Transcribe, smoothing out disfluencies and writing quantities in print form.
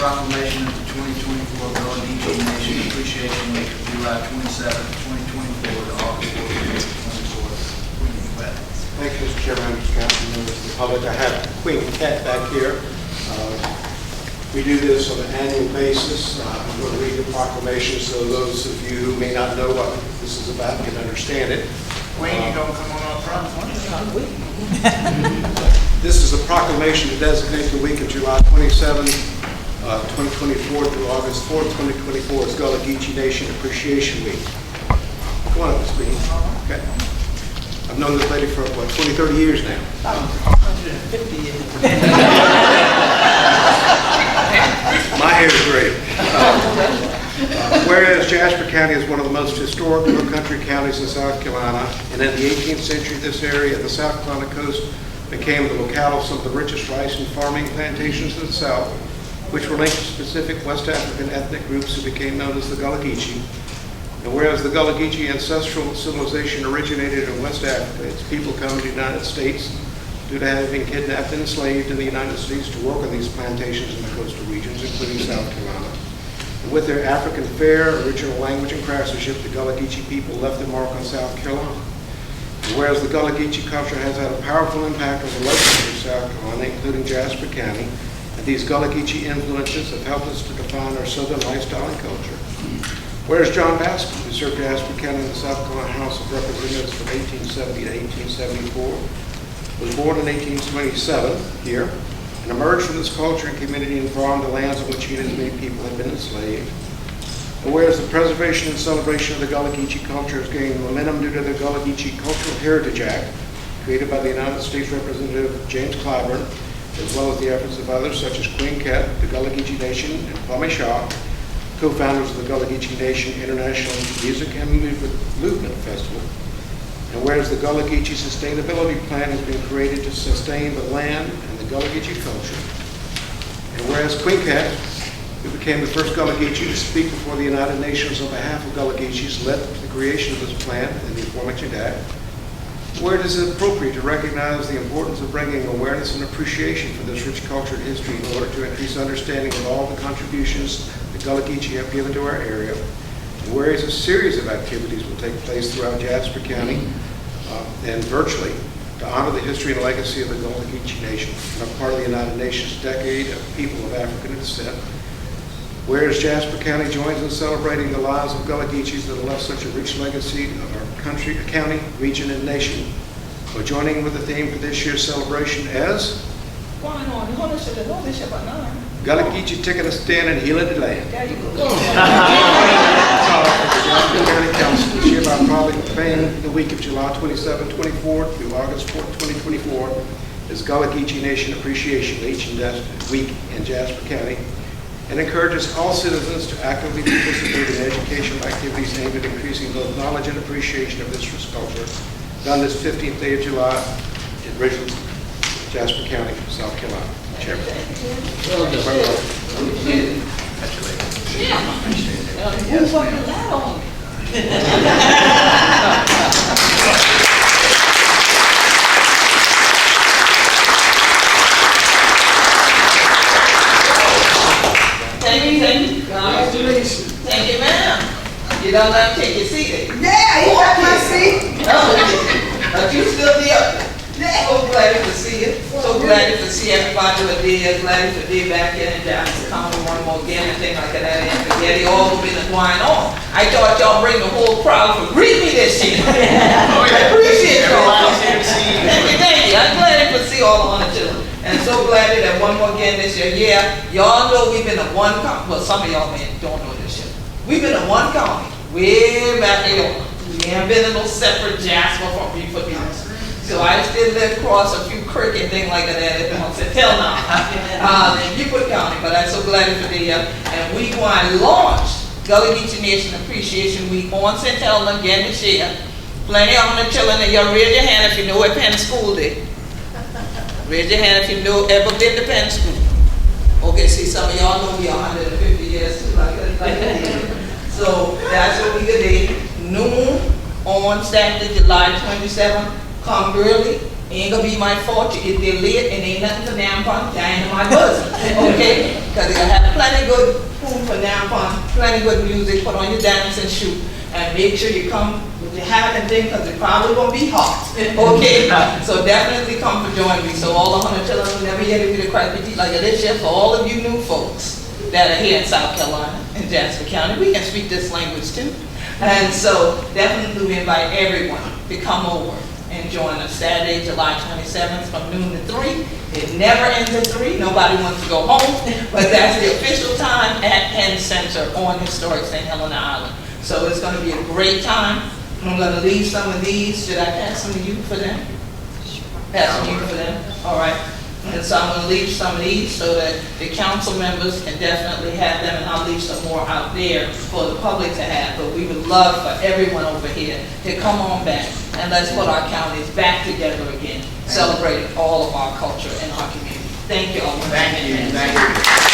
proclamation of the 2024 Gullah Geechee Nation Appreciation Week of July 27, 2024 to August 14, 2024. Thank you, Mr. Chairman, members of council, members of the public. I have Queen Cat back here. We do this on an annual basis. I'm going to read the proclamation so those of you who may not know what this is about can understand it. Queen, you don't come on up front. This is a proclamation to designate the week of July 27, 2024 through August 4th, 2024 as Gullah Geechee Nation Appreciation Week. Come on up, Ms. Queen. Okay. I've known this lady for, what, 20, 30 years now? 150 years. My hair is great. Whereas Jasper County is one of the most historic low country counties in South Carolina, and in the 18th century, this area of the South Carolina coast became the locale of some of the richest rice and farming plantations in the South, which were linked to specific West African ethnic groups who became known as the Gullah Geechee. And whereas the Gullah Geechee ancestral civilization originated in West Africa, its people come to the United States due to having been kidnapped and enslaved in the United States to work on these plantations in the coastal regions, including South Carolina. And with their African fare, original language, and craftsmanship, the Gullah Geechee people left their mark on South Carolina. And whereas the Gullah Geechee culture has had a powerful impact on the locals of South Carolina, including Jasper County, and these Gullah Geechee influences have helped us to define our southern lifestyle and culture. Whereas John Bascom, who served Jasper County in the South Carolina House of Representatives from 1870 to 1874, was born in 1827 here, and emerged from this culture and community and farmed the lands on which he and his many people had been enslaved. And whereas the preservation and celebration of the Gullah Geechee culture has gained momentum due to the Gullah Geechee Cultural Heritage Act, created by the United States Representative James Clyburn, as well as the efforts of others such as Queen Cat, the Gullah Geechee Nation, and Plummy Shaw, co-founders of the Gullah Geechee Nation International Music and Movement Festival. And whereas the Gullah Geechee Sustainability Plan has been created to sustain the land and the Gullah Geechee culture. And whereas Queen Cat, who became the first Gullah Geechee to speak before the United Nations on behalf of Gullah Geechees, led the creation of this plan and the aforementioned act, where it is appropriate to recognize the importance of bringing awareness and appreciation for this rich culture and history in order to increase understanding of all the contributions the Gullah Geechee have given to our area. And whereas a series of activities will take place throughout Jasper County and virtually to honor the history and legacy of the Gullah Geechee Nation and a part of the United Nations decade of people of African descent. Whereas Jasper County joins in celebrating the lives of Gullah Geechees that have left such a rich legacy of our country, county, region, and nation, we're joining with the theme for this year's celebration as Gullah Geechee taking a stand and healing the land. There you go. County Council is hereby proudly proclaiming the week of July 27, 24 through August 4, 2024 as Gullah Geechee Nation Appreciation Week in Jasper County, and encourages all citizens to actively participate in educational activities aimed at increasing both knowledge and appreciation of this rich culture done this 15th day of July in Ridgeland, Jasper County, South Carolina. Chairman. Well done. Congratulations. Yeah. Who's working that on? Thank you. Congratulations. Thank you, ma'am. You don't let him take your seat. Yeah, he got my seat. But you still there. So glad to see you. So glad to see everybody who are there. Glad to be back in and Jasper County one more again and things like that. And forget it all been going on. I thought y'all bring the whole crowd for greet me this year. I appreciate y'all. Thank you. I'm glad to see all on the children. And so glad that one more again this year. Yeah, y'all know we've been in one county. Well, some of y'all may don't know this year. We've been in one county way back in Gullah. We haven't been in no separate Jasper for people. So I still live across a few creek and things like that. If you want to tell now, in Beaufort County. But I'm so glad to be here. And we going to launch Gullah Geechee Nation Appreciation Week on St. Helena again this year. Plenty of the children, and y'all raise your hand if you know what Penn School did. Raise your hand if you know ever been to Penn School. Okay, see, some of y'all know we are 150 years too, like that. So that's what we did. Noon on Saturday, July 27th. Come early, Ain't gonna be my fault, you get there late and ain't nothing for Nampon dying in my bosom, okay? Cause they're gonna have plenty good food for Nampon, plenty good music, put on your dancing shoe, and make sure you come with your hat and thing, cause it probably gonna be hot, okay? So definitely come for join me, so all the 100 children who never yet be the Christ be teach like this year, for all of you new folks that are here in South Carolina, in Jasper County, we can speak this language too. And so definitely we invite everyone to come over and join us Saturday, July 27th from noon to 3. It never ends at 3. Nobody wants to go home, but that's the official time at Penn Center on historic St. Helena Island. So it's going to be a great time. I'm going to leave some of these. Should I pass them to you for them? Pass them to you for them? All right. And so I'm going to leave some of these so that the council members can definitely have them, and I'll leave some more out there for the public to have. But we would love for everyone over here to come on back and let's put our counties back together again, celebrating all of our culture and our community. Thank you all. Thank you.